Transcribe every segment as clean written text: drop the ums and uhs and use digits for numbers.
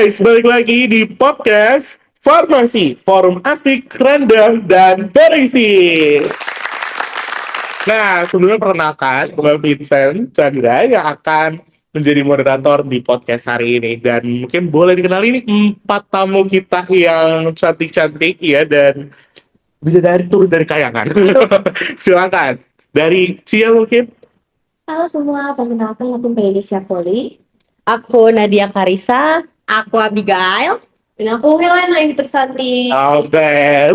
guys, balik lagi di podcast Farmasi, forum asik, random, dan berisi. Nah, sebelumnya perkenalkan, gue Vincent Chandra yang akan menjadi moderator di podcast hari ini. Dan mungkin boleh dikenali nih 4 tamu kita yang cantik-cantik ya, dan bisa turun dari kayangan. Silakan. Dari Cia mungkin. Halo semua, perkenalkan aku Felicia Poli. Aku Nadia Karisa. Aku Abigail. Dan aku Helena yang tersanti. Oke.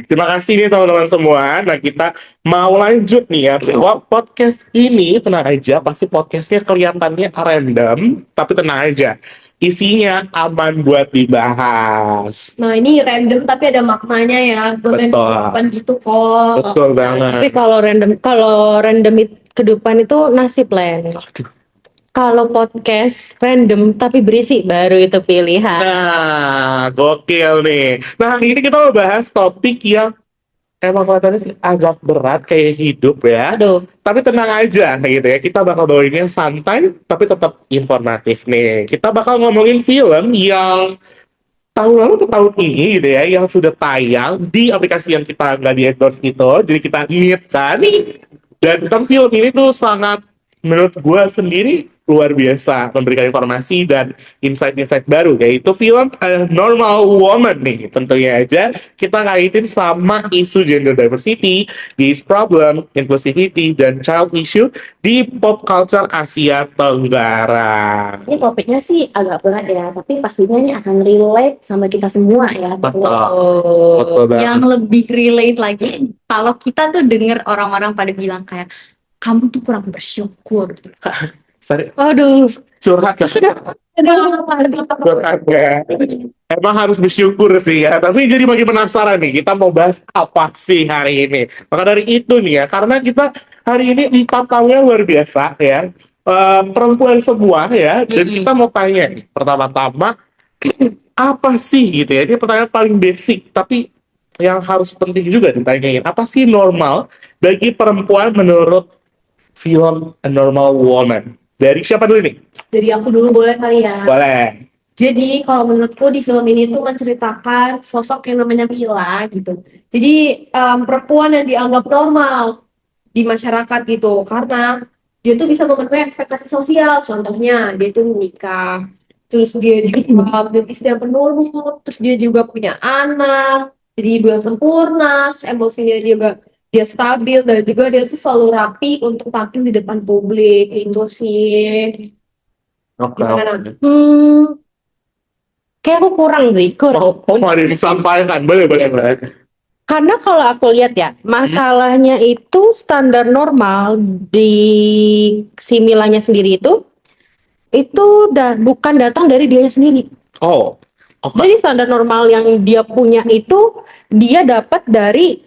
Terima kasih nih teman-teman semua. Nah, kita mau lanjut nih ya. Bahwa podcast ini, tenang aja, pasti podcastnya kelihatannya random, tapi tenang aja, isinya aman buat dibahas. Nah ini random tapi ada maknanya ya. Bukan Betul. gitu kok. Betul banget. Tapi kalau random kehidupan itu nasib Len. Aduh. Kalau podcast random tapi berisi baru itu pilihan. Nah, gokil nih. Nah, hari ini kita mau bahas topik yang emang kelihatannya sih agak berat kayak hidup ya. Aduh, Tapi tenang aja gitu ya. Kita bakal bawainnya santai tapi tetap informatif nih. Kita bakal ngomongin film yang tahun lalu atau tahun ini gitu ya, yang sudah tayang di aplikasi yang kita nggak di-endorse gitu. Jadi kita need kan. Dan tentang film ini tuh sangat, menurut gue sendiri, luar biasa memberikan informasi dan insight-insight baru, yaitu film A Normal Woman nih. Tentunya aja kita kaitin sama isu gender diversity, gays problem, inclusivity, dan child issue di pop culture Asia Tenggara. Ini topiknya sih agak berat ya, tapi pastinya ini akan relate sama kita semua ya. Betul banget. Yang lebih relate lagi, kalau kita tuh denger orang-orang pada bilang kayak, kamu tuh kurang bersyukur. Sorry, aduh. curhat ya. Curhat ya. Emang harus bersyukur sih ya. Tapi jadi makin penasaran nih, kita mau bahas apa sih hari ini. Maka dari itu nih ya, karena kita hari ini 4 tamunya luar biasa ya. Perempuan semua ya. Dan kita mau tanya nih, pertama-tama, apa sih gitu ya. Ini pertanyaan paling basic, tapi yang harus penting juga ditanyain. Apa sih normal bagi perempuan menurut film A Normal Woman? Dari siapa dulu nih? Jadi aku dulu boleh kali ya. Boleh. Jadi kalau menurutku di film ini tuh menceritakan sosok yang namanya Mila gitu. Jadi perempuan yang dianggap normal di masyarakat gitu, karena dia tuh bisa memenuhi ekspektasi sosial. Contohnya dia tuh menikah, terus dia juga jadi istri yang penurut, terus dia juga punya anak, jadi ibu yang sempurna, terus emosinya dia stabil, dan juga dia tuh selalu rapi untuk tampil di depan publik. Itu sih. Oke. Gimana? Kayak aku kurang sih. Mau ada yang disampaikan? Boleh. Karena kalau aku lihat ya, masalahnya itu standar normal di si Milanya sendiri itu bukan datang dari dia sendiri. Oh, oke. Jadi standar normal yang dia punya itu dia dapat dari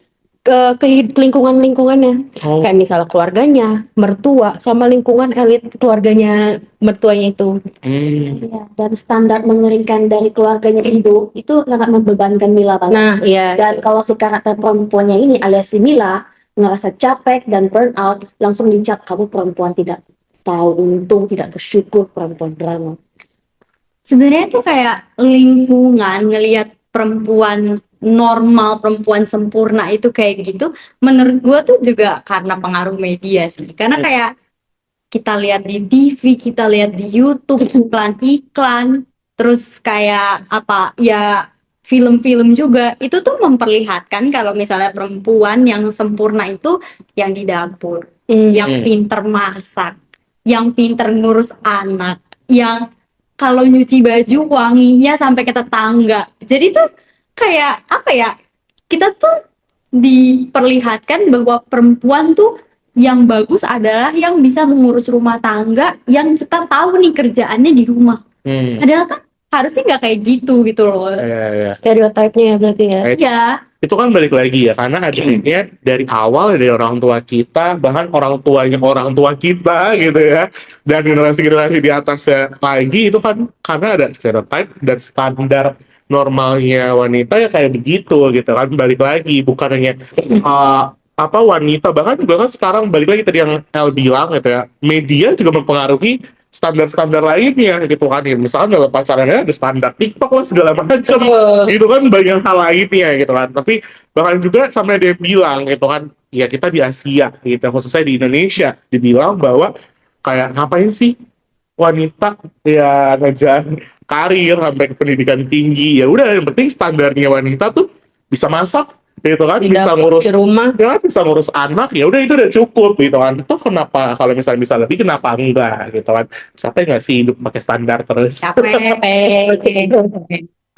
lingkungannya. Oh. Kayak misalnya keluarganya, mertua, sama lingkungan elit keluarganya mertuanya itu. Ya, dan standar mengeringkan dari keluarganya itu sangat membebankan Mila banget. Nah, iya. Dan kalau si karakter perempuannya ini alias si Mila ngerasa capek dan burn out, langsung dicap kamu perempuan tidak tahu untung, tidak bersyukur, perempuan drama. Sebenarnya tuh kayak lingkungan ngelihat perempuan normal, perempuan sempurna itu kayak gitu, menurut gue tuh juga karena pengaruh media sih. Karena kayak kita lihat di TV, kita lihat di YouTube, iklan, terus kayak apa ya, film-film juga itu tuh memperlihatkan kalau misalnya perempuan yang sempurna itu yang di dapur, yang pinter masak, yang pinter ngurus anak, yang kalau nyuci baju wanginya sampai ke tetangga. Jadi tuh kayak apa ya, kita tuh diperlihatkan bahwa perempuan tuh yang bagus adalah yang bisa mengurus rumah tangga, yang kita tahu nih kerjaannya di rumah. Padahal kan harusnya nggak kayak gitu loh. Iya. Stereotipnya ya berarti ya. Iya. Itu kan balik lagi ya, karena adanya dari awal dari orang tua kita, bahkan orang tuanya orang tua kita gitu ya, dan generasi-generasi di atasnya lagi, itu kan karena ada stereotip dan standar normalnya wanita ya kayak begitu gitu kan. Balik lagi, bukan hanya wanita, bahkan juga kan sekarang balik lagi tadi yang El bilang gitu ya, media juga mempengaruhi standar-standar lainnya gitu kan ya. Misalnya dalam pacarannya ada standar TikTok lah segala macam gitu kan, banyak hal lainnya gitu kan. Tapi bahkan juga sampai dia bilang gitu kan, ya kita di Asia gitu, khususnya di Indonesia, dibilang bahwa kayak ngapain sih wanita ya ngejar karir sampai ke pendidikan tinggi, ya udah yang penting standarnya wanita tuh bisa masak gitu kan, Di bisa dapur, ngurus di rumah. ya bisa ngurus anak, ya udah itu udah cukup gitu kan. Toh kenapa kalau misalnya bisa lebih, kenapa enggak gitu kan? Capek nggak sih hidup pakai standar terus? Capek.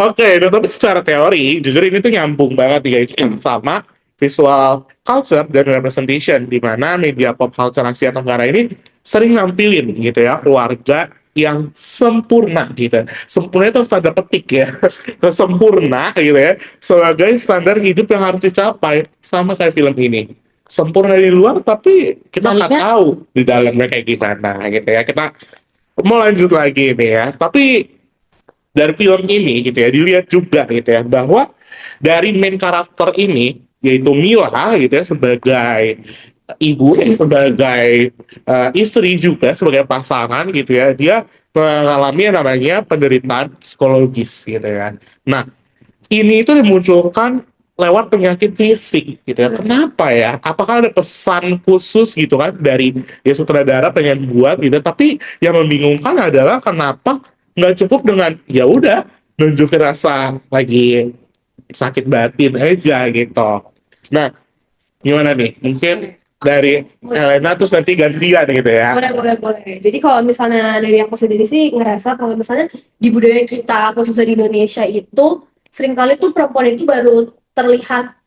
Oke, nah, tapi secara teori, jujur ini tuh nyambung banget ya guys, sama visual culture dan representation, di mana media pop culture Asia Tenggara ini sering nampilin gitu ya, keluarga yang sempurna gitu. Sempurna itu harus tanda petik ya, sempurna gitu ya, sebagai standar hidup yang harus dicapai, sama kayak film ini. Sempurna di luar, tapi kita nggak Dalamnya- tahu di dalamnya kayak gimana gitu ya. Kita mau lanjut lagi nih ya, tapi dari film ini gitu ya dilihat juga gitu ya bahwa dari main karakter ini, yaitu Mila gitu ya, sebagai ibu, sebagai istri juga, sebagai pasangan gitu ya, dia mengalami yang namanya penderitaan psikologis gitu ya. Nah, ini itu dimunculkan lewat penyakit fisik gitu ya. Kenapa ya? Apakah ada pesan khusus gitu kan dari ya sutradara pengen buat gitu? Tapi yang membingungkan adalah kenapa nggak cukup dengan ya udah nunjukin rasa lagi sakit batin aja gitu. Nah, gimana nih? Mungkin dari Elena terus nanti gantian gitu ya. Boleh. Jadi kalau misalnya dari aku sendiri sih ngerasa kalau misalnya di budaya kita, khususnya di Indonesia itu, seringkali tuh perempuan itu baru terlihat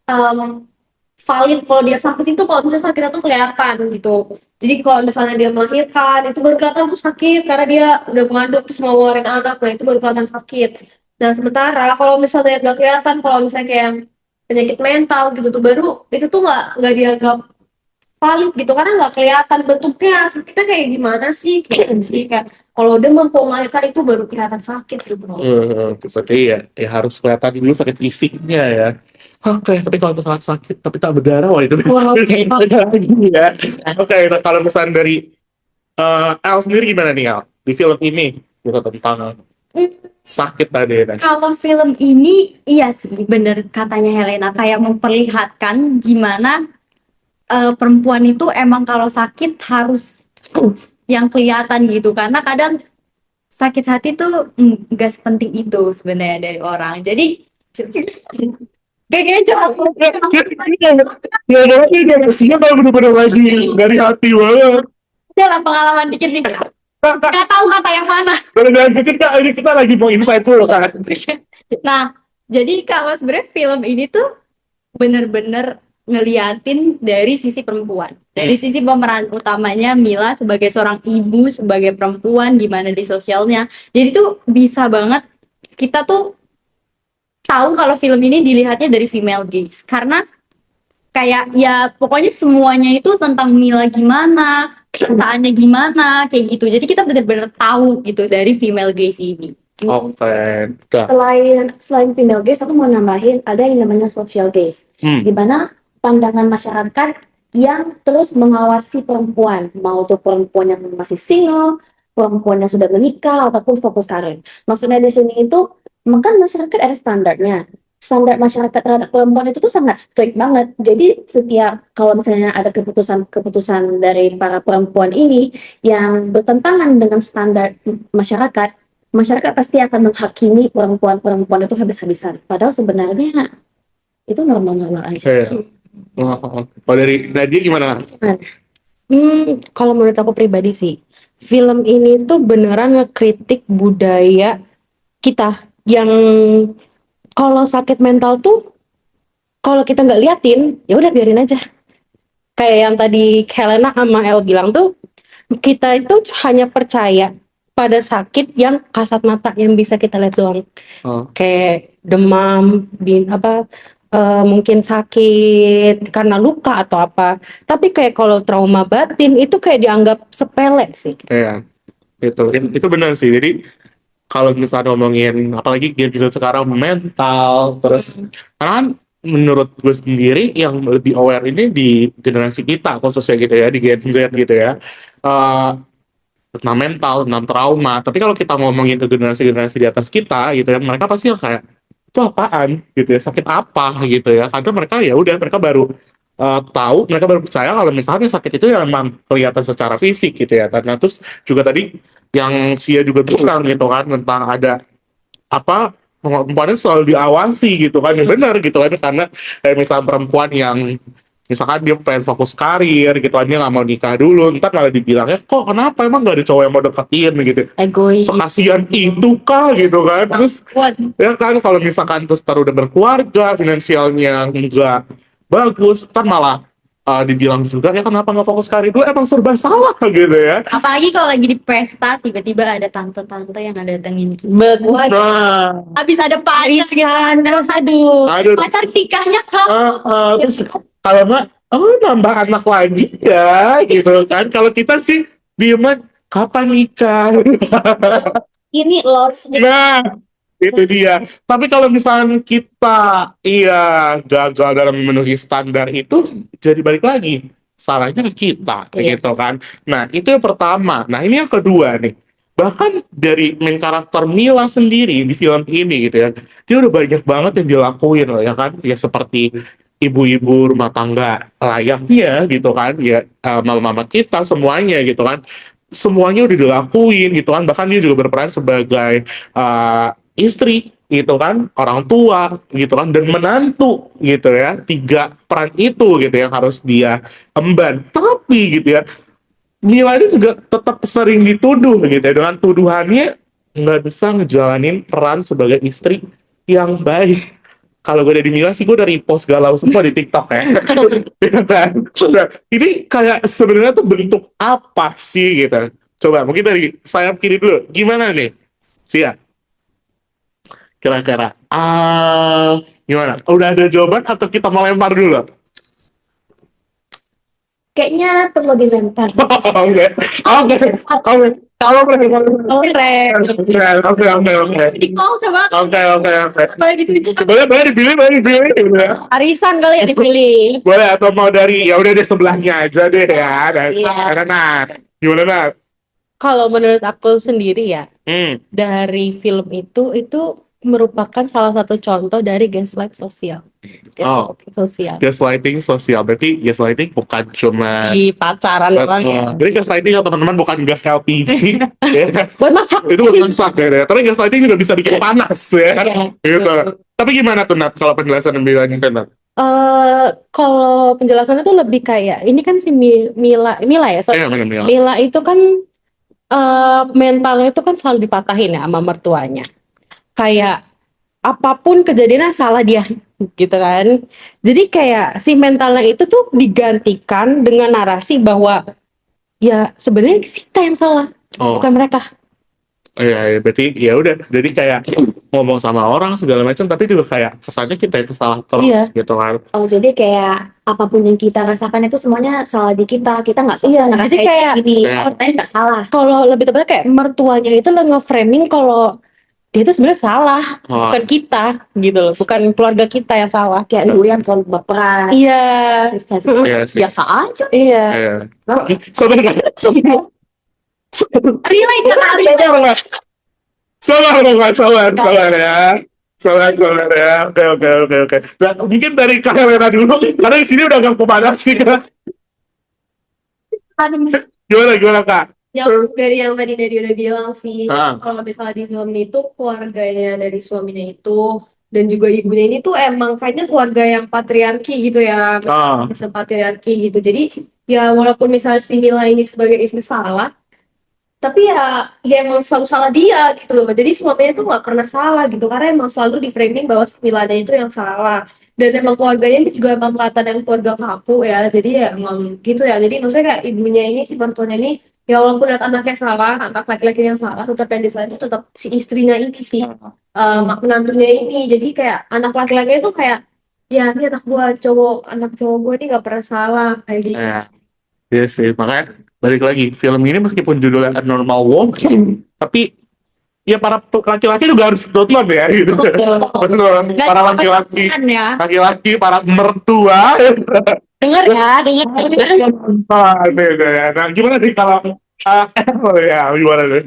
valid kalau dia sakit itu kalau misalnya sakitnya tuh kelihatan gitu. Jadi kalau misalnya dia melahirkan itu baru kelihatan tuh sakit karena dia udah mengandung terus mau ngeluarin anak, nah itu baru kelihatan sakit. Nah sementara kalau misalnya nggak kelihatan, kalau misalnya kayak penyakit mental gitu tuh baru itu tuh nggak dianggap valid gitu karena nggak kelihatan bentuknya sakitnya kayak gimana sih gitu sih, kayak kalau udah mampu melahirkan itu baru kelihatan sakit gitu loh. Berarti ya harus kelihatan dulu sakit fisiknya ya. Oke, tapi kalau misalkan sakit tapi tak berdarah, wah itu Wah, oke. beda lagi ya. Oke, nah kalau misalnya dari El sendiri gimana nih El? Di film ini gitu tentang sakit tadi kan. Kalau film ini iya sih bener katanya Helena, kayak memperlihatkan gimana perempuan itu emang kalau sakit harus yang kelihatan gitu, karena kadang sakit hati tuh nggak sepenting itu sebenarnya dari orang. Jadi kayaknya jangan Ya udah emosinya kalau bener-bener lagi dari hati banget. dalam pengalaman dikit nih, nggak tahu kata yang mana. Kalau lanjutin Kak, ini kita lagi mau insightful kan. Nah, jadi kalau sebenarnya film ini tuh bener-bener ngeliatin dari sisi perempuan, dari sisi pemeran utamanya Mila sebagai seorang ibu, sebagai perempuan gimana di sosialnya. Jadi tuh bisa banget kita tuh tahu kalau film ini dilihatnya dari female gaze, karena kayak ya pokoknya semuanya itu tentang Mila gimana, perasaannya gimana, kayak gitu. Jadi kita bener-bener tahu gitu dari female gaze ini. Oke, udah. Selain female gaze, aku mau nambahin ada yang namanya social gaze, di mana pandangan masyarakat yang terus mengawasi perempuan, mau tuh perempuan yang masih single, perempuan yang sudah menikah ataupun fokus karir. Maksudnya di sini itu, maka masyarakat ada standarnya. Standar masyarakat terhadap perempuan itu tuh sangat strict banget. Jadi setiap kalau misalnya ada keputusan-keputusan dari para perempuan ini yang bertentangan dengan standar masyarakat, masyarakat pasti akan menghakimi perempuan-perempuan itu habis-habisan. Padahal sebenarnya itu normal-normal aja. Oke. Kalau dari Nadia gimana? Kalau menurut aku pribadi sih, film ini tuh beneran ngekritik budaya kita yang kalau sakit mental tuh kalau kita nggak liatin ya udah biarin aja. Kayak yang tadi Helena sama El bilang tuh, kita itu hanya percaya pada sakit yang kasat mata yang bisa kita lihat doang. Kayak demam, mungkin sakit karena luka atau apa. Tapi kayak kalau trauma batin itu kayak dianggap sepele sih. Iya, itu benar sih. Jadi kalau misalnya ngomongin apalagi gen-gen sekarang mental terus, karena kan menurut gue sendiri yang lebih aware ini di generasi kita khususnya gitu ya, di Gen Z gitu ya. Eh, tentang mental, tentang trauma. Tapi kalau kita ngomongin ke generasi-generasi di atas kita gitu ya, mereka pasti yang kayak itu apaan gitu ya, sakit apa gitu ya. Karena mereka ya udah mereka baru tahu, mereka baru percaya kalau misalnya sakit itu ya memang kelihatan secara fisik gitu ya. Nah terus juga tadi yang Sia juga bilang gitu kan tentang ada apa perempuan itu selalu diawasi gitu kan, ya benar gitu kan, karena kayak misalnya perempuan yang misalkan dia pengen fokus karir gitu kan, dia nggak mau nikah dulu, ntar malah dibilangnya kok kenapa emang gak ada cowok yang mau deketin gitu, Egois. sekasian itu kah gitu kan. Terus ya kan kalau misalkan terus taruh udah berkeluarga, finansialnya nggak bagus, ntar malah dibilang juga ya kenapa nggak fokus karir dulu, emang serba salah gitu ya. Apalagi kalau lagi di pesta tiba-tiba ada tante-tante yang ada datengin kita. Betul. Nah, Habis ada pacar Arisan, aduh. aduh, pacar nikahnya kamu. terus kalau nggak, oh nambah anak lagi ya gitu kan. Kalau kita sih dieman, kapan nikah? Ini loss. Nah, itu dia. Tapi kalau misalnya kita iya gagal dalam memenuhi standar itu, jadi balik lagi salahnya ke kita, Iya. gitu kan. Nah, itu yang pertama. Nah, ini yang kedua nih. Bahkan dari main karakter Mila sendiri di film ini gitu ya, dia udah banyak banget yang dilakuin loh ya kan. Ya seperti ibu-ibu rumah tangga layaknya gitu kan, ya mama-mama kita semuanya gitu kan, semuanya udah dilakuin gitu kan. Bahkan dia juga berperan sebagai istri gitu kan, orang tua gitu kan, dan menantu gitu ya. Tiga peran itu gitu yang harus dia emban. Tapi gitu ya, Mila ini juga tetap sering dituduh gitu ya, dengan tuduhannya nggak bisa ngejalanin peran sebagai istri yang baik. Kalau gue dari Mila sih gue dari post galau semua di TikTok ya. Iya kan? Nah, ini kayak sebenarnya tuh bentuk apa sih gitu? Coba mungkin dari sayap kiri dulu. Gimana nih? Sia, kira-kira. Gimana? Udah ada jawaban atau kita mau lempar dulu? Kayaknya perlu dilempar. Oke, oke, oke. Kalau oke. Di call coba Oke. boleh ditunjuk. Boleh dipilih. Arisan kali ya dipilih. Boleh atau mau dari ya udah deh sebelahnya aja deh ya. Iya. Nah, gimana Nat? Kalau menurut aku sendiri ya, Hmm. dari film itu merupakan salah satu contoh dari gaslight sosial. Oh. Gaslighting sosial. Gaslighting sosial, berarti gaslighting bukan cuma Di pacaran doang ya. jadi gaslighting ya teman-teman bukan gas LPG ya. Buat masak. Itu bukan masak ya. Tapi gaslighting juga bisa bikin panas ya. Iya. Gitu. Tapi gimana tuh Nat kalau penjelasan bilangnya kan Nat? Kalau penjelasannya tuh lebih kayak ini kan si Mila ya. Iya benar. Mila itu kan mentalnya itu kan selalu dipatahin ya sama mertuanya. Kayak apapun kejadiannya salah dia gitu kan. Jadi kayak si mentalnya itu tuh digantikan dengan narasi bahwa ya sebenarnya kita yang salah, Oh. bukan mereka. Iya, berarti ya udah. Jadi kayak ngomong sama orang segala macam, tapi juga kayak kesannya kita yang salah terus Iya. gitu kan. Oh, jadi kayak apapun yang kita rasakan itu semuanya salah di kita. Kita nggak salah. Iya, ngerasain jadi kayak- gini. Iya. Orang lain nggak salah. Kalau lebih tepatnya kayak mertuanya itu nge-framing kalau dia itu sebenarnya salah, Oh, bukan kita gitu loh, bukan keluarga kita yang salah. Kayak dulu yang terlalu baperan. Iya. iya sih. Biasa aja. Iya. Iya. Nah, Sabar nggak? Relate sekali. Sabar ya. Sabar ya. Oke. Nah, mungkin dari Kak Helena dulu, karena di sini udah agak pemanas sih Kak. Gimana Kak? Yang dari yang tadi Nadia udah bilang sih, Ah. kalau misalnya di film itu keluarganya dari suaminya itu dan juga ibunya ini tuh emang kayaknya keluarga yang patriarki gitu ya, sistem patriarki gitu. Jadi ya walaupun misalnya si Mila ini sebagai istri salah, tapi ya emang selalu salah dia gitu loh. Jadi suaminya tuh nggak pernah salah gitu, karena emang selalu di framing bahwa si Milana itu yang salah. Dan emang keluarganya ini juga emang kelihatan yang keluarga kaku ya, jadi ya emang gitu ya. Jadi maksudnya kayak ibunya ini, si perempuannya ini, ya walaupun lihat anaknya salah, anak laki-laki yang salah, tetap yang disalahin itu tetap si istrinya ini sih, menantunya ini. Jadi kayak anak laki-laki itu kayak, ya ini anak cowok gua ini nggak pernah salah kayak gitu. Iya. Iya sih, makanya balik lagi film ini meskipun judulnya A Normal Woman, tapi ya para laki-laki juga harus nonton ya gitu. Betul. Nggak Para cuma laki-laki, pacaran ya. laki-laki, para mertua. Dengar ya, dengar. Nah, gimana sih kalau Oh ya, gimana tuh?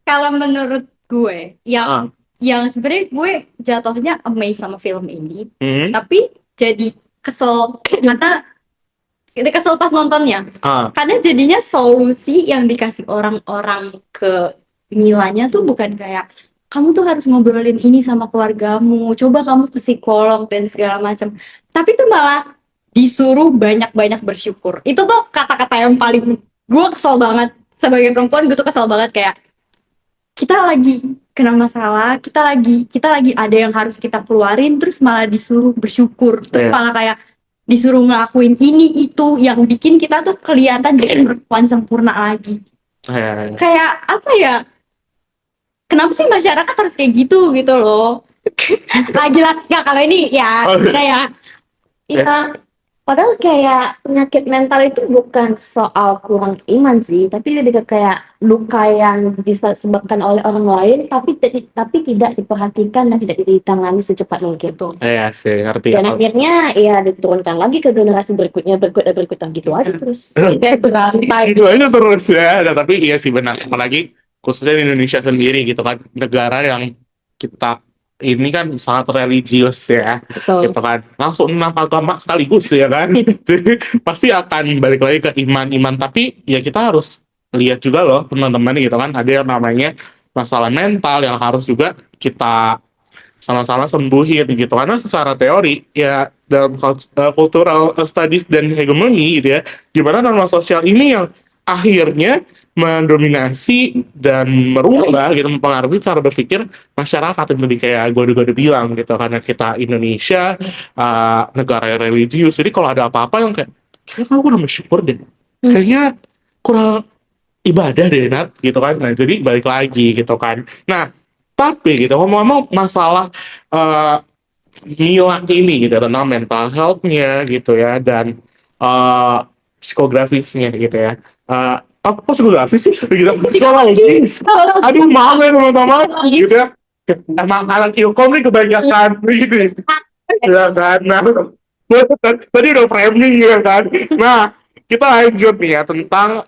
Kalau menurut gue, Ah. yang sebenarnya gue jatuhnya amazed sama film ini, Hmm. tapi jadi kesel karena kesel pas nontonnya. Ah. Karena jadinya solusi yang dikasih orang-orang ke Milanya tuh bukan kayak kamu tuh harus ngobrolin ini sama keluargamu, coba kamu ke psikolog dan segala macam. Tapi tuh malah disuruh banyak-banyak bersyukur. Itu tuh kata-kata yang paling gue kesel banget sebagai perempuan. Gue tuh kesel banget kayak kita lagi kena masalah, kita lagi ada yang harus kita keluarin, terus malah disuruh bersyukur, terus Iya. malah kayak disuruh ngelakuin ini itu yang bikin kita tuh kelihatan jadi perempuan sempurna lagi. Ya. Kayak apa ya? Kenapa sih masyarakat harus kayak gitu gitu loh? Lagi-lagi nggak kalau ini ya, Oh, karena ya Iya, padahal kayak penyakit mental itu bukan soal kurang iman sih, tapi lebih ke kayak luka yang disebabkan oleh orang lain, tapi tidak diperhatikan dan tidak ditangani secepat mungkin. gitu. Iya sih, ngerti Dan ya. akhirnya ya diturunkan lagi ke generasi berikutnya, berikutnya gitu aja terus. Kayak berantai. Itu aja terus ya. Nah, tapi iya sih benar. Apalagi khususnya di Indonesia sendiri gitu kan, negara yang kita ini kan sangat religius ya, Betul. gitu kan. Langsung 6 agama sekaligus ya kan. Jadi pasti akan balik lagi ke iman-iman. Tapi ya kita harus lihat juga loh teman-teman gitu kan. Ada yang namanya masalah mental yang harus juga kita sama-sama sembuhin gitu, karena secara teori ya dalam cultural studies dan hegemoni gitu ya, gimana norma sosial ini yang akhirnya mendominasi dan merubah gitu, mempengaruhi cara berpikir masyarakat yang tadi kayak gue juga udah bilang gitu, karena kita Indonesia negara yang religius, jadi kalau ada apa-apa yang kayak aku udah bersyukur deh, kayaknya kurang ibadah deh Nat gitu kan. Nah jadi balik lagi gitu kan. Nah tapi gitu ngomong-ngomong masalah eh Mila ini gitu tentang mental health-nya gitu ya, dan eh psikografisnya gitu ya. Apa psikografis sih gitu, psikologi. Aduh maaf ya teman-teman gitu ya, emang anak ilkom nih kebanyakan gitu ya kan. Nah tadi udah framing ya kan. Nah kita lanjut nih ya tentang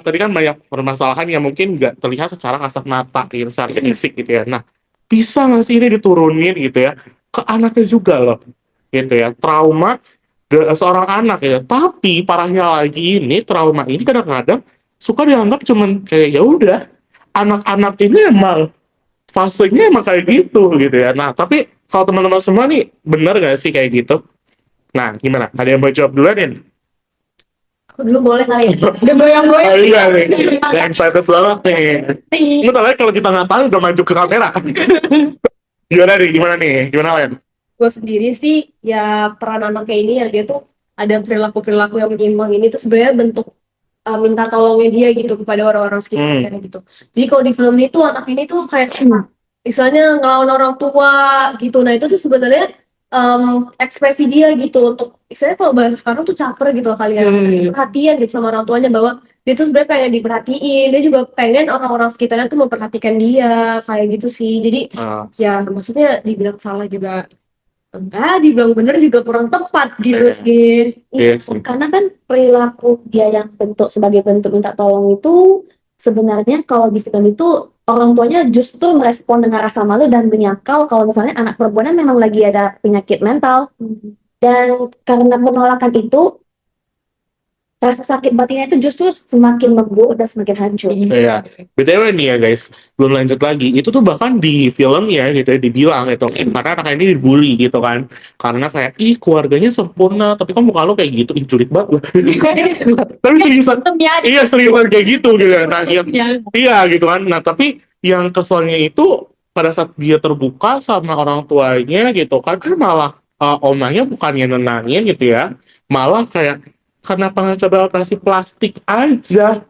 tadi kan banyak permasalahan yang mungkin nggak terlihat secara kasat mata gitu, secara fisik gitu ya. Nah bisa nggak sih ini diturunin gitu ya ke anaknya juga loh gitu ya, trauma seorang anak ya. Tapi parahnya lagi ini trauma ini kadang-kadang suka dianggap cuman kayak ya udah, anak-anak ini emang fasenya emang kayak gitu ya. Nah tapi kalau teman-teman semua nih bener gak sih kayak gitu? Nah gimana, ada yang mau jawab duluan ya? Aku dulu boleh kali ya. Udah goyang-goyang. Oh iya nih, yang excited banget nih. Ini tapi kalau kita ngatain udah maju ke kamera. Gimana Len? Gue sendiri sih ya peran anaknya ini ya, dia tuh ada perilaku-perilaku yang menyimpang ini tuh sebenarnya bentuk minta tolongnya dia gitu kepada orang-orang sekitarnya gitu. Jadi kalau di film ini tuh anak ini tuh kayak misalnya ngelawan orang tua gitu. Nah itu tuh sebenarnya ekspresi dia gitu untuk misalnya kalau bahasa sekarang tuh caper gitu kali ya, perhatian gitu sama orang tuanya, bahwa dia tuh sebenarnya pengen diperhatiin, dia juga pengen orang-orang sekitarnya tuh memperhatikan dia kayak gitu sih. Jadi ya maksudnya dibilang salah juga enggak, dibilang bener juga kurang tepat gitu sih. Iya Iya, sih. karena kan perilaku dia yang sebagai bentuk minta tolong itu sebenarnya kalau di film itu orang tuanya justru merespon dengan rasa malu dan menyangkal kalau misalnya anak perempuannya memang lagi ada penyakit mental, dan karena penolakan itu rasa sakit batinnya itu justru semakin memburuk dan semakin hancur. Iya. BTW nih ya guys, belum lanjut lagi. Itu tuh bahkan di filmnya gitu ya dibilang gitu, karena anak ini dibully gitu kan. Karena kayak ih keluarganya sempurna, tapi kan muka lo kayak gitu, ih julid banget. Tapi seriusan, iya seriusan kayak gitu gitu. Nah, iya gitu kan. Nah tapi yang keselnya itu pada saat dia terbuka sama orang tuanya gitu kan malah omanya bukannya nenangin gitu ya, malah kayak kenapa nggak coba operasi plastik aja.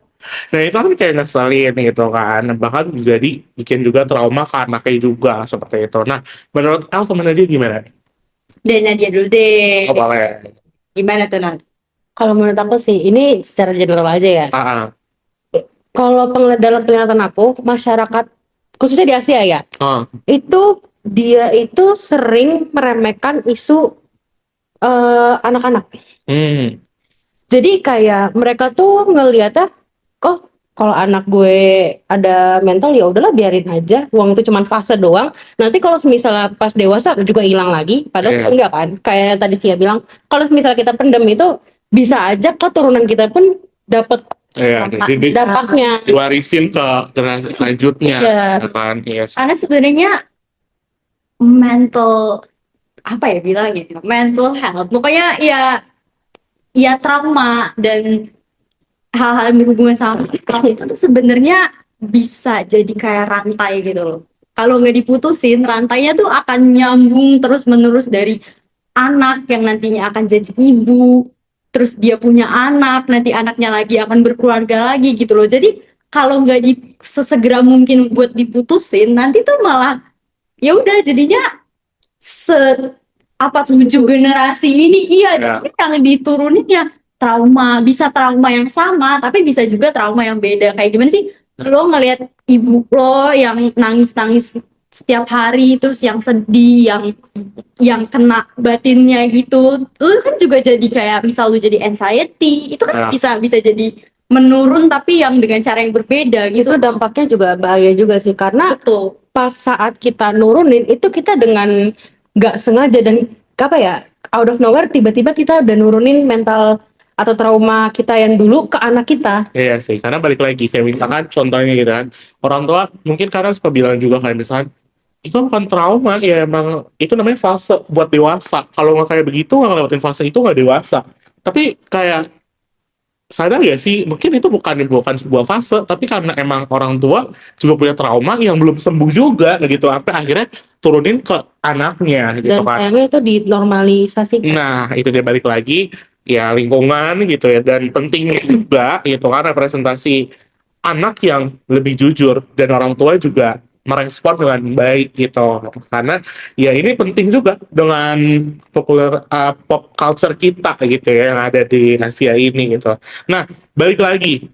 Nah itu kan kayak ngeselin gitu kan, bahkan bisa bikin juga trauma ke anaknya juga seperti itu. Nah menurut El sama Nadia gimana? Dan Nadia dulu deh. Oh boleh. Gimana tuh Nat? Kalau menurut aku sih, ini secara general aja ya. Ah, Kalau dalam penglihatan aku, masyarakat khususnya di Asia ya, itu dia itu sering meremehkan isu anak-anak. hmm. Jadi kayak mereka tuh ngeliatnya, kok kalau anak gue ada mental ya udahlah biarin aja, uang itu cuman fase doang, nanti kalau misalnya pas dewasa juga hilang lagi, padahal Iya. enggak kan, kayak tadi Cia bilang kalau misalnya kita pendem itu bisa aja keturunan kita pun dapat Iya, dampaknya. diwarisin ke generasi selanjutnya, Iya. ya kan? Iya. Karena sebenarnya mental, apa ya bilangnya, mental health, pokoknya ya trauma dan hal-hal yang berhubungan sama mental itu tuh sebenarnya bisa jadi kayak rantai gitu loh. Kalau nggak diputusin, rantainya tuh akan nyambung terus menerus dari anak yang nantinya akan jadi ibu, terus dia punya anak, nanti anaknya lagi akan berkeluarga lagi gitu loh. Jadi kalau nggak sesegera mungkin buat diputusin, nanti tuh malah ya udah jadinya se apa 7 generasi ini Ya. jadi yang dituruninnya bisa trauma yang sama tapi bisa juga trauma yang beda. Kayak gimana sih lo ngelihat ibu lo yang nangis-nangis setiap hari, terus yang sedih, yang kena batinnya gitu, lo kan juga jadi kayak misal lo jadi anxiety, itu kan Ya. bisa jadi menurun tapi yang dengan cara yang berbeda gitu. Itu dampaknya juga bahaya juga sih, karena Betul. pas saat kita nurunin itu kita dengan nggak sengaja dan apa ya, out of nowhere tiba-tiba kita udah nurunin mental atau trauma kita yang dulu ke anak kita. Iya sih, karena balik lagi kayak misalkan contohnya gitu kan, orang tua mungkin kadang suka bilang juga kayak misalkan itu bukan trauma, ya emang itu namanya fase buat dewasa. Kalau nggak kayak begitu, nggak ngelewatin fase itu nggak dewasa. Tapi kayak sadar ya sih, mungkin itu bukan sebuah fase, tapi karena emang orang tua juga punya trauma yang belum sembuh juga gitu, sampai akhirnya turunin ke anaknya gitu Dan kan. sayangnya itu dinormalisasikan. Nah, itu dia balik lagi ya lingkungan gitu ya, dan pentingnya juga gitu kan representasi anak yang lebih jujur dan orang tua juga merespon dengan baik gitu. Karena ya ini penting juga dengan pop culture kita gitu ya yang ada di Asia ini gitu. Nah, balik lagi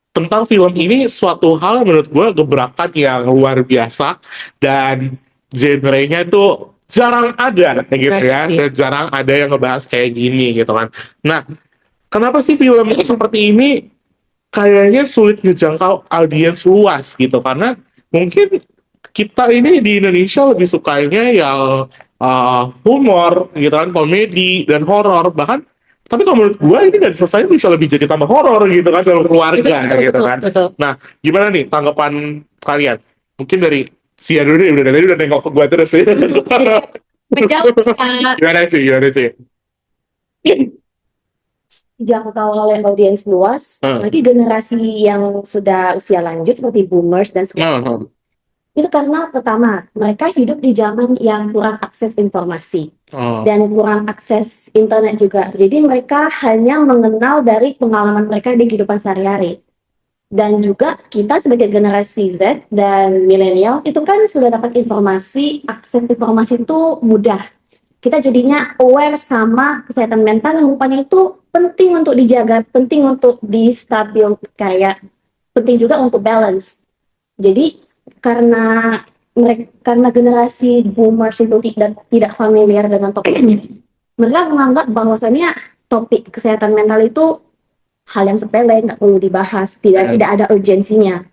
tentang film ini, suatu hal yang menurut gue gebrakan yang luar biasa dan genrenya itu jarang ada gitu ya, dan jarang ada yang ngebahas kayak gini gitu kan. Nah, kenapa sih film seperti ini kayaknya sulit ngejangkau audiens luas gitu? Karena mungkin kita ini di Indonesia lebih sukanya yang humor gitu kan, komedi dan horor. Bahkan tapi kalau menurut gue ini dari selesai bisa lebih jadi tambah horor gitu kan dalam keluarga gitu kan. Betul. Nah, gimana nih tanggapan kalian? Mungkin dari Sia dulu deh, udah tadi udah nengok ke gue terus nih. Menjawab Gimana sih? Jangkau oleh audiens luas, lagi generasi yang sudah usia lanjut seperti boomers dan sebagainya. Itu karena pertama, mereka hidup di zaman yang kurang akses informasi dan kurang akses internet juga. Jadi mereka hanya mengenal dari pengalaman mereka di kehidupan sehari-hari. Dan juga kita sebagai generasi Z dan milenial itu kan sudah dapat informasi, akses informasi itu mudah. Kita jadinya aware sama kesehatan mental yang rupanya itu penting untuk dijaga, penting untuk distabil, kayak penting juga untuk balance. Jadi karena generasi boomers itu tidak familiar dengan topik ini, mereka menganggap bahwasannya topik kesehatan mental itu hal yang sepele, nggak perlu dibahas, tidak ada urgensinya.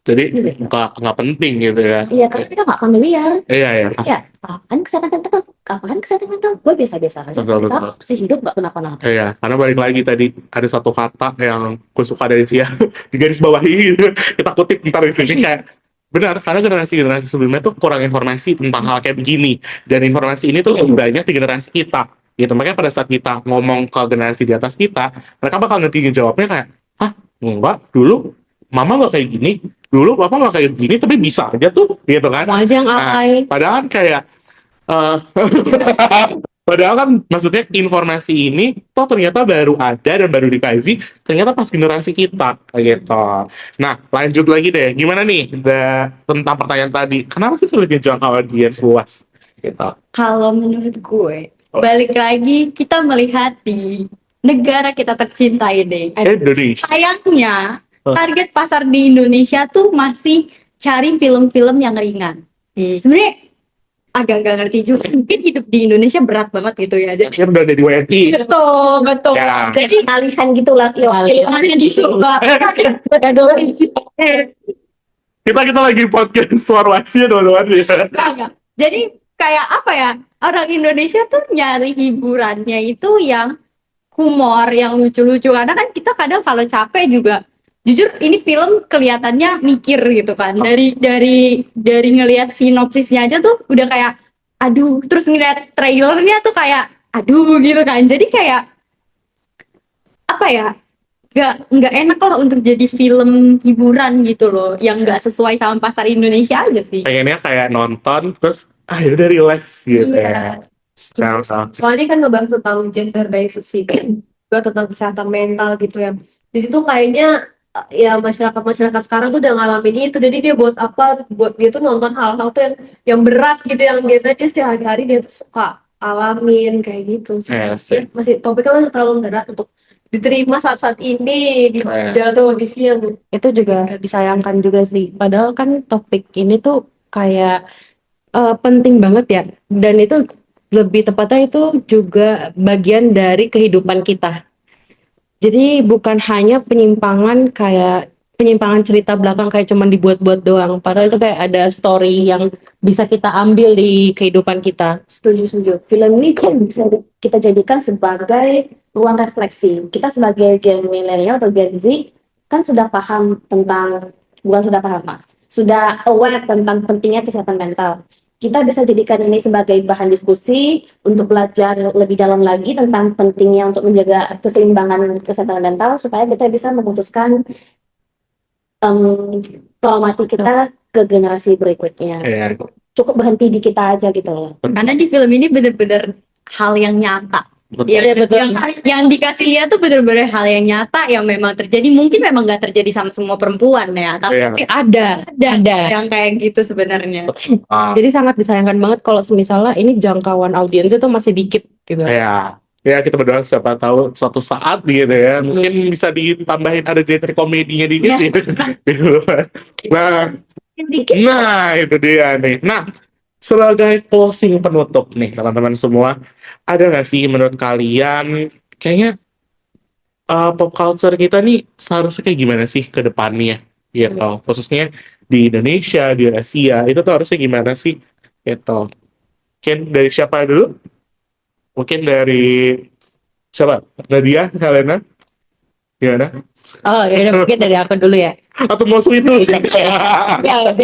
Jadi nggak penting gitu ya? Iya, karena kita nggak familiar. Iya. Ya, apaan kesehatan mental? Apaan kesehatan mental? Gue biasa-biasa aja. Betul. Kita masih hidup, nggak kenapa-napa. Iya, karena balik lagi tadi ada satu kata yang gue suka dari Cia di garis bawah ini gitu. Kita kutip ntar di sini kayak benar, karena generasi sebelumnya tuh kurang informasi tentang hal kayak begini, dan informasi ini tuh lebih banyak di generasi kita gitu. Makanya pada saat kita ngomong ke generasi di atas kita, mereka bakal ngerti jawabnya kayak, hah enggak, dulu mama nggak kayak gini, dulu papa nggak kayak gini, tapi bisa aja tuh gitu kan. Mau aja yang alay. Padahal kayak padahal kan maksudnya informasi ini toh ternyata baru ada dan baru dikaji ternyata pas generasi kita gitu. Nah, lanjut lagi deh, gimana nih tentang pertanyaan tadi, kenapa sih sulitnya jangkau audiens luas gitu? Kalau menurut gue, balik lagi kita melihat di negara kita tercinta ini. Indonesia. Sayangnya, target pasar di Indonesia tuh masih cari film-film yang ringan. Sebenarnya agak nggak ngerti juga. Mungkin hidup di Indonesia berat banget gitu ya. Jadi Kan udah jadi WNI. betul, betul. Ya. Jadi Alihan gitu lah, yuk. pilihannya di surga. Kita lagi podcast Warwasi ya teman-teman ya. Enggak. Jadi kayak apa ya? Orang Indonesia tuh nyari hiburannya itu yang humor, yang lucu-lucu. Karena kan kita kadang kalau capek juga, jujur ini film kelihatannya mikir gitu kan. Dari ngelihat sinopsisnya aja tuh udah kayak aduh, terus ngeliat trailernya tuh kayak aduh gitu kan. Jadi kayak apa ya? Nggak enak lah untuk jadi film hiburan gitu loh, yang nggak sesuai sama pasar Indonesia aja sih. Pengennya kayak nonton terus udah relax gitu ya. Iya. Soalnya kan ngebahas tentang gender diversity, juga tentang kesehatan mental gitu ya. Jadi tuh kayaknya ya masyarakat sekarang tuh udah ngalamin itu. Jadi dia buat apa? Buat dia tuh nonton hal-hal tuh yang berat gitu, yang biasanya dia sehari-hari dia tuh suka alamin kayak gitu. Iya Ya, sih. masih topiknya masih terlalu berat untuk diterima saat-saat ini di Iya. dalam kondisi yang Itu juga disayangkan juga sih. Padahal kan topik ini tuh kayak penting banget ya. Dan itu lebih tepatnya itu juga bagian dari kehidupan kita. Jadi bukan hanya penyimpangan cerita belakang kayak cuman dibuat-buat doang. Padahal itu kayak ada story yang bisa kita ambil di kehidupan kita. Setuju. Film ini kan bisa kita jadikan sebagai ruang refleksi. Kita sebagai gen milenial atau Gen Z kan sudah paham tentang, bukan sudah paham, Pak. Sudah aware tentang pentingnya kesehatan mental. Kita bisa jadikan ini sebagai bahan diskusi untuk belajar lebih dalam lagi tentang pentingnya untuk menjaga keseimbangan kesehatan mental supaya kita bisa memutuskan traumatik kita ke generasi berikutnya. Iya. Cukup berhenti di kita aja gitu loh. Karena di film ini bener-bener hal yang nyata. Betul. Ya, yang dikasih lihat tuh bener-bener hal yang nyata yang memang terjadi. Mungkin memang nggak terjadi sama semua perempuan ya, tapi Iya. ada yang kayak gitu sebenarnya. Ah, Jadi sangat disayangkan banget kalau misalnya ini jangkauan audiensnya tuh masih dikit gitu. ya, ya kita berdoa siapa tahu suatu saat gitu ya, mungkin bisa ditambahin ada genre komedinya dikit Ya. gitu. Nah, nah itu dia nih. Nah, sebagai closing penutup nih teman-teman semua, ada nggak sih menurut kalian kayaknya pop culture kita nih seharusnya kayak gimana sih ke depannya gitu, khususnya di Indonesia, di Asia itu tuh harusnya gimana sih gitu. Mungkin dari siapa dulu? Mungkin dari siapa? Nadia, Helena, gimana? Oh ya udah, mungkin dari aku dulu ya. Atau mau sweet dulu? Kalau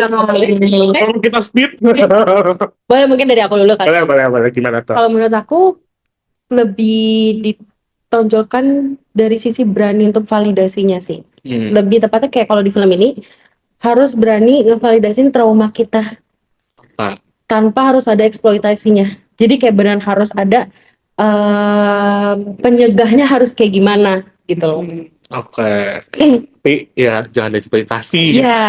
kita speed, Boleh mungkin dari aku dulu kan. boleh, gimana tuh? Kalau menurut aku lebih ditonjolkan dari sisi berani untuk validasinya sih. Lebih tepatnya kayak kalau di film ini harus berani ngevalidasin trauma kita Nah, tanpa harus ada eksploitasinya. Jadi kayak benar harus ada penyegahnya harus kayak gimana gitu loh. oke. Tapi ya jangan eksploitasi. Iya.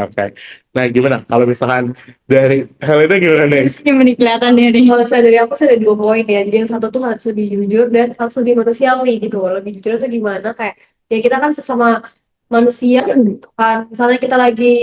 Oke. Nah, gimana kalau misalkan dari Helena gimana nih? Ini meni kelihatan ya nih. kalau saya dari aku saya ada 2 poin ya. Jadi yang satu tuh harus lebih jujur dan harus lebih manusiawi gitu. Lebih jujur tuh gimana kayak ya kita kan sesama manusia gitu kan. Misalnya kita lagi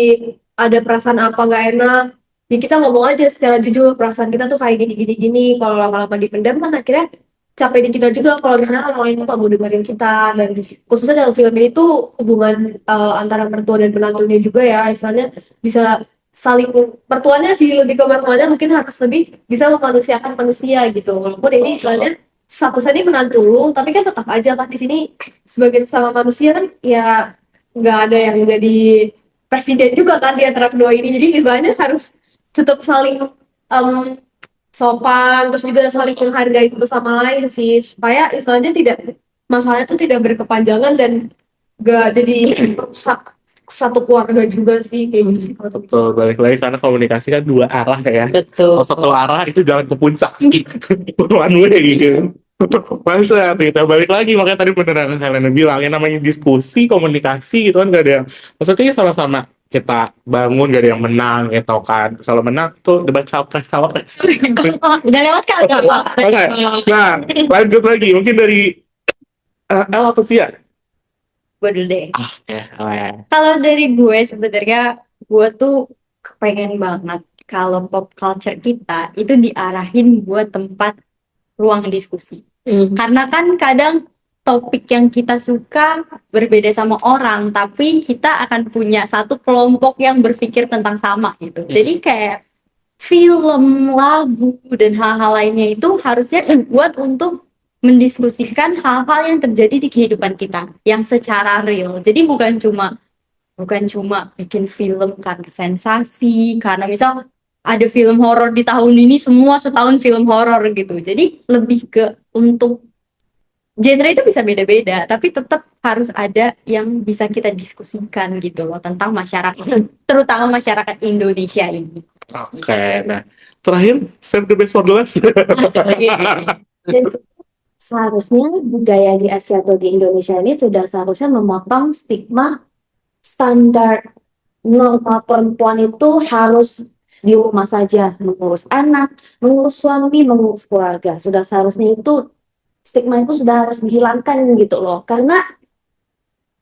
ada perasaan apa nggak enak, ya kita ngomong aja secara jujur perasaan kita tuh kayak gini. Kalau lama-lama dipendam kan akhirnya capek di kita juga kalau misalnya orang lain tuh nggak mau dengerin kita. Dan khususnya dalam film ini tuh hubungan antara mertua dan menantunya juga ya, misalnya bisa saling, mertuanya sih lebih ke mertuanya mungkin harus lebih bisa memanusiakan manusia gitu, walaupun ini istilahnya statusnya ini menantu lu, tapi kan tetap aja kan di sini sebagai sesama manusia kan ya nggak ada yang jadi presiden juga kan di antara kedua ini, jadi istilahnya harus tetap saling sopan, terus juga saling menghargai satu sama lain sih, supaya istilahnya tidak, masalahnya tuh tidak berkepanjangan dan gak jadi merusak satu keluarga juga sih kayak gitu sih kalau aku. Betul, balik lagi karena komunikasi kan dua arah ya. Betul. Kalau satu arah itu jalan ke puncak. One way gitu. Masa kita balik lagi, makanya tadi beneran Helena bilang yang namanya diskusi, komunikasi gitu kan gak ada yang, maksudnya sama-sama kita bangun, gak ada yang menang gitu kan. Kalau menang tuh debat cawapres. Udah lewat kali. Oke. Nah, lanjut lagi mungkin dari El atau Sia? Gue dulu deh. Ya, Kalau dari gue sebenarnya gue tuh kepengen banget kalau pop culture kita itu diarahin buat tempat ruang diskusi. Karena kan kadang topik yang kita suka berbeda sama orang, tapi kita akan punya satu kelompok yang berpikir tentang sama gitu. Jadi kayak film, lagu, dan hal-hal lainnya itu harusnya dibuat untuk mendiskusikan hal-hal yang terjadi di kehidupan kita yang secara real. Jadi bukan cuma bikin film karena sensasi, karena misal ada film horor di tahun ini semua setahun film horor gitu. Jadi lebih ke untuk genre itu bisa beda-beda, tapi tetap harus ada yang bisa kita diskusikan gitu loh tentang masyarakat, terutama masyarakat Indonesia ini. Oke, nah terakhir save the best for the last. Dan seharusnya budaya di Asia atau di Indonesia ini sudah seharusnya memotong stigma standar norma perempuan itu harus di rumah saja, mengurus anak, mengurus suami, mengurus keluarga. Sudah seharusnya itu stigma itu sudah harus dihilangkan gitu loh. Karena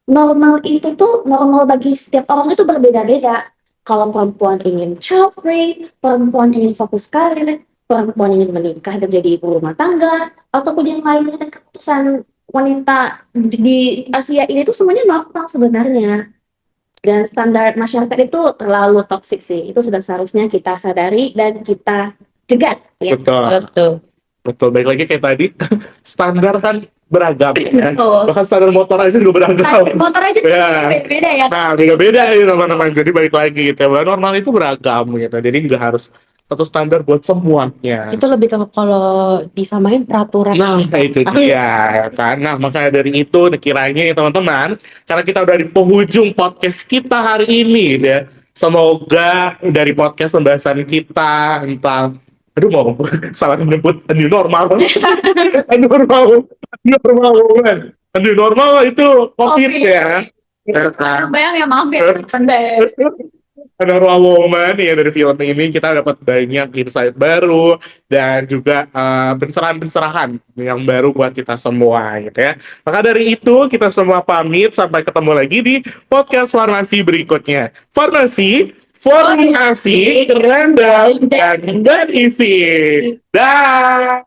normal itu tuh normal bagi setiap orang itu berbeda-beda. Kalau perempuan ingin child free, perempuan ingin fokus karir, perempuan ingin menikah dan jadi ibu rumah tangga, ataupun yang lainnya, keputusan wanita di Asia ini tuh semuanya normal sebenarnya. Dan standar masyarakat itu terlalu toksik sih. Itu sudah seharusnya kita sadari dan kita cegat. Ya. Betul, Betul. betul. Baik lagi kayak tadi, standar kan beragam. Ya. Betul. Bahkan standar motor aja juga beragam. Tapi motor aja Ya. beda-beda ya. Nah, beda-beda ya teman-teman. Jadi balik lagi gitu. Bahwa normal itu beragam gitu. Jadi nggak harus satu standar buat semuanya. Itu lebih ke kalau disamain peraturan. Nah, itu dia kan. Nah, makanya dari itu kiranya ya teman-teman, karena kita udah di penghujung podcast kita hari ini ya. Semoga dari podcast pembahasan kita tentang mau salah menyebut new normal. New normal itu COVID Oke. ya. Ya kan? Bayang ya, maaf ya. Ada Raw Woman ya dari film ini kita dapat banyak insight baru dan juga pencerahan-pencerahan yang baru buat kita semua gitu ya. Maka dari itu kita semua pamit sampai ketemu lagi di podcast Farmasi berikutnya. Formasi random dan isi. Dah.